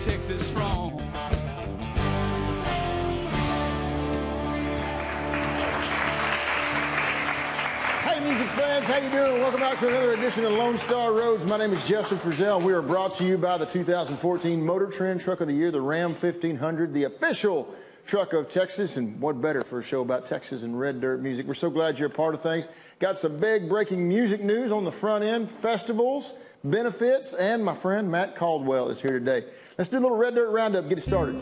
Texas strong. Hey, music fans, how you doing? Welcome out to another edition of Lone Star Roads. My name is Justin Frizzell. We are brought to you by the 2014 Motor Trend Truck of the Year, the Ram 1500, the official truck of Texas. And what better for a show about Texas and red dirt music? We're so glad you're a part of things. Got some big breaking music news on the front end, festivals, benefits, and my friend Matt Caldwell is here today. Let's do a little red dirt roundup, get it started.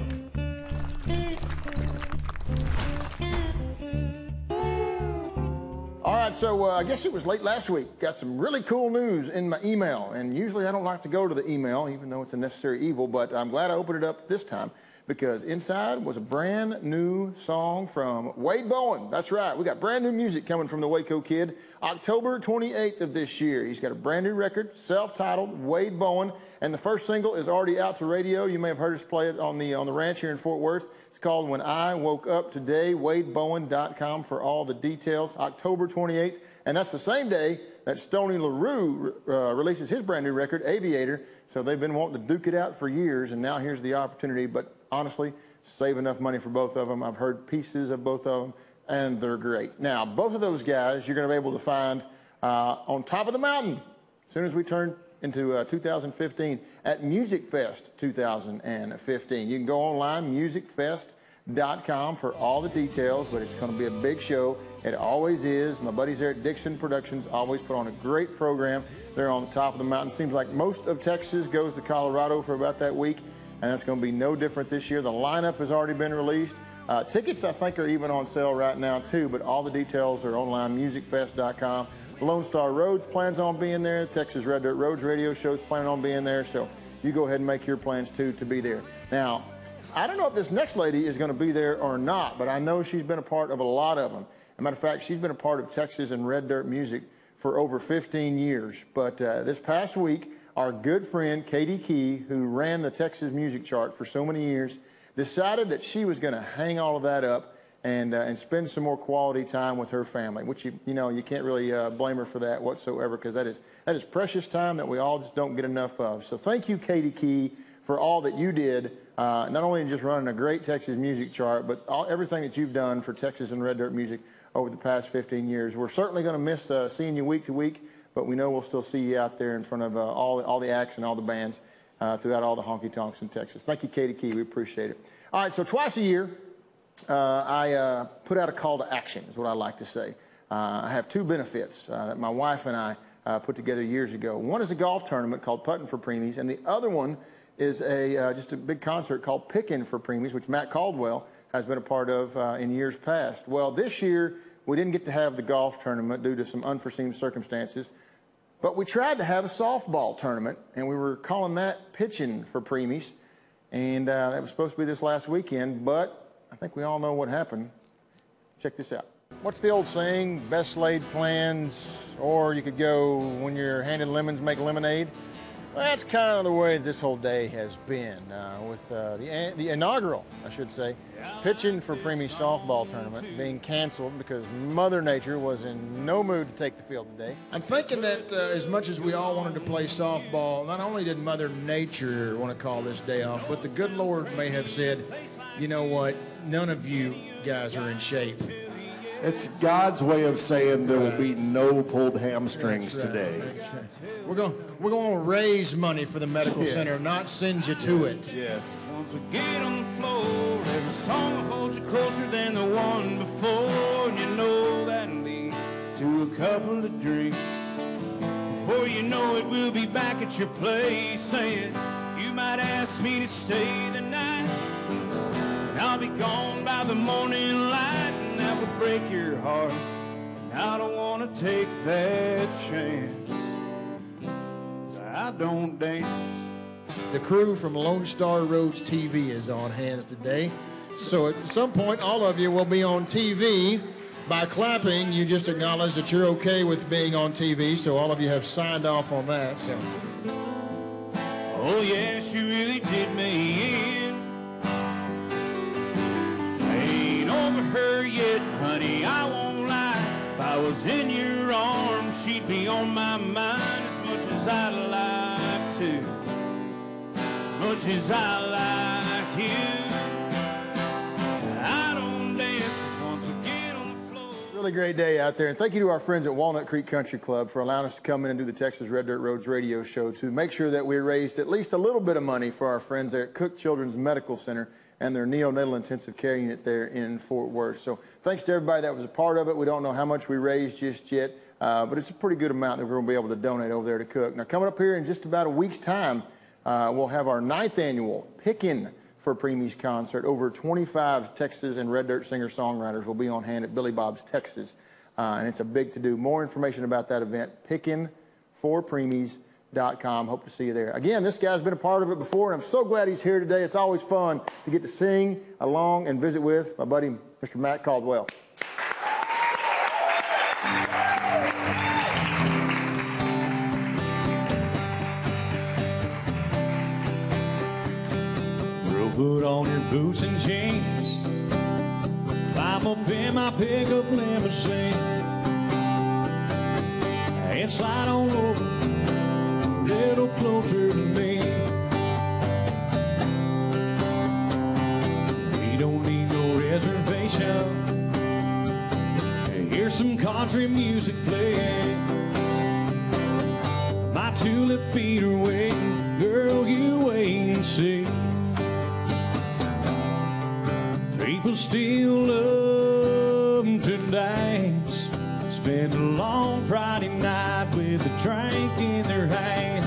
All right, so I guess it was late last week. Got some really cool news in my email, and usually I don't like to go to the email, even though it's a necessary evil, but I'm glad I opened it up this time because inside was a brand new song from Wade Bowen. That's right, we got brand new music coming from the Waco Kid, October 28th of this year. He's got a brand new record, self-titled, Wade Bowen, and the first single is already out to radio. You may have heard us play it on the ranch here in Fort Worth. It's called When I Woke Up Today, WadeBowen.com for all the details, October 28th, and that's the same day that Stoney LaRue releases his brand new record, Aviator. So they've been wanting to duke it out for years, and now here's the opportunity. But honestly, save enough money for both of them. I've heard pieces of both of them, and they're great. Now, both of those guys you're going to be able to find on top of the mountain as soon as we turn into 2015 at Music Fest 2015. You can go online, musicfest.com for all the details, but it's going to be a big show. It always is. My buddies there at Dixon Productions always put on a great program. They're on the top of the mountain. Seems like most of Texas goes to Colorado for about that week, and that's going to be no different this year. The lineup has already been released. Tickets, I think, are even on sale right now, too, but all the details are online, musicfest.com. Lone Star Roads plans on being there. Texas Red Dirt Roads radio show's planning on being there, so you go ahead and make your plans, too, to be there. Now, I don't know if this next lady is going to be there or not, but I know she's been a part of a lot of them. As a matter of fact, she's been a part of Texas and red dirt music for over 15 years. But this past week, our good friend Katie Key, who ran the Texas music chart for so many years, decided that she was going to hang all of that up and spend some more quality time with her family, which you can't really blame her for that whatsoever, because that is precious time that we all just don't get enough of. So thank you, Katie Key, for all that you did, not only just running a great Texas music chart, but everything that you've done for Texas and red dirt music over the past 15 years. We're certainly going to miss seeing you week to week, but we know we'll still see you out there in front of all the acts and all the bands throughout all the honky-tonks in Texas. Thank you, Katie Key. We appreciate it. All right, so twice a year, I put out a call to action, is what I like to say. I have two benefits that my wife and I put together years ago. One is a golf tournament called Puttin' for Preemies, and the other one is just a big concert called Pickin' for Preemies, which Matt Caldwell has been a part of in years past. Well, this year, we didn't get to have the golf tournament due to some unforeseen circumstances, but we tried to have a softball tournament, and we were calling that Pitchin' for Preemies, and that was supposed to be this last weekend, but I think we all know what happened. Check this out. What's the old saying? Best laid plans, or you could go, when you're handed lemons, make lemonade. Well, that's kind of the way this whole day has been with the inaugural, I should say, Pitchin' for Preemies softball tournament being canceled because Mother Nature was in no mood to take the field today. I'm thinking that as much as we all wanted to play softball, not only did Mother Nature want to call this day off, but the good Lord may have said, you know what, none of you guys are in shape. It's God's way of saying there will be no pulled hamstrings today. That's right. We're going to raise money for the medical center, not send you to it. Yes. Once we get on the floor, every song will hold you closer than the one before. And you know that'll lead to a couple of drinks. Before you know it, we'll be back at your place saying, you might ask me to stay the night, and I'll be gone by the morning light. That would break your heart, and I don't want to take that chance, so I don't dance. The crew from Lone Star Roads TV is on hands today, so at some point all of you will be on TV. By clapping, you just acknowledge that you're okay with being on TV, so all of you have signed off on that. So. Oh yes, you really did me in. Over her yet, honey, I won't lie. If I was in your arms, she'd be on my mind as much as I'd like to. So much as I like you. I don't dance 'cause once we get on the floor. Really great day out there, and thank you to our friends at Walnut Creek Country Club for allowing us to come in and do the Texas Red Dirt Roads radio show to make sure that we raised at least a little bit of money for our friends there at Cook Children's Medical Center and their neonatal intensive care unit there in Fort Worth. So thanks to everybody that was a part of it. We don't know how much we raised just yet, but it's a pretty good amount that we're going to be able to donate over there to Cook. Now, coming up here in just about a week's time, we'll have our 9th annual Pickin' For Preemies concert. Over 25 Texas and Red Dirt singer-songwriters will be on hand at Billy Bob's Texas, and it's a big to-do. More information about that event, pickinforpreemies.com. Hope to see you there. Again, this guy's been a part of it before, and I'm so glad he's here today. It's always fun to get to sing along and visit with my buddy, Mr. Matt Caldwell. Girl, put on your boots and jeans, climb up in my pickup limousine, and slide on over a little closer to me. We don't need no reservation. Here's some country music playing. My tulip feet are waiting. Girl, you wait and see. People still love to dance, spend a long Friday night with a drink in their hand.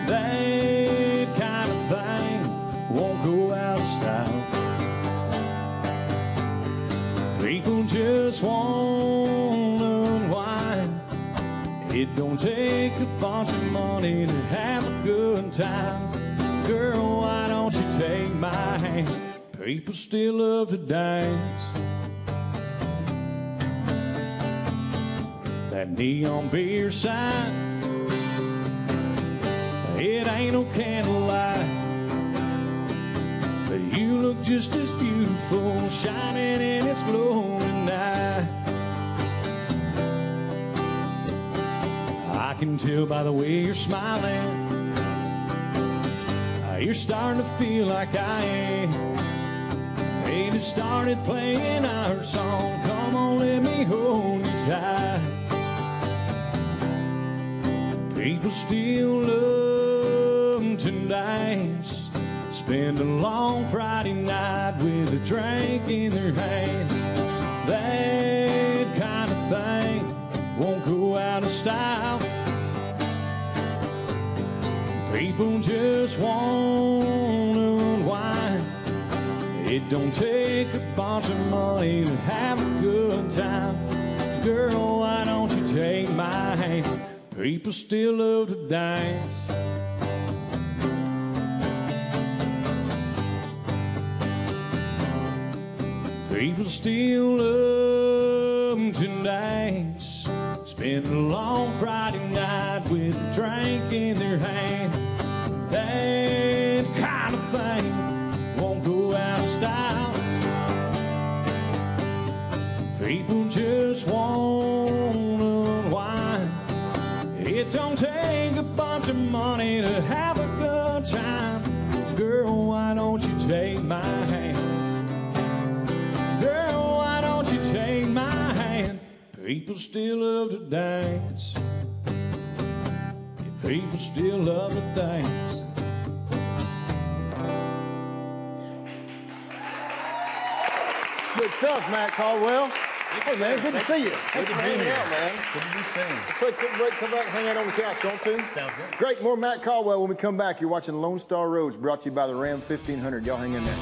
That kind of thing won't go out of style. People just want to unwind. It don't take a bunch of money to have a good time. Girl, why don't you take my hand? People still love to dance. That neon beer sign, it ain't no candlelight, but you look just as beautiful shining in its glowing night. I can tell by the way you're smiling, you're starting to feel like I am. They just started playing our song. Come on, let me hold you tight. People still love to dance, spend a long Friday night with a drink in their hand. That kind of thing won't go out of style. People just want to unwind. It don't take a bunch of money to have a good time. Girl, why don't you take my hand? People still love to dance. People still love to dance, spend a long Friday night with a drink in their hand. That kind of thing won't go out of style. People just want to unwind. It don't take a bunch of money to have a good time. Girl, why don't you take my hand? Girl, why don't you take my hand? People still love to dance. People still love to dance. Good stuff, Matt Caldwell. Hey, man, good to see you. Thanks for hanging out, man. Good to be seen. Let's take a break, come back and hang out on the couch, don't you? Sounds good. Great, more Matt Caldwell when we come back. You're watching Lone Star Roads, brought to you by the Ram 1500. Y'all hang in there.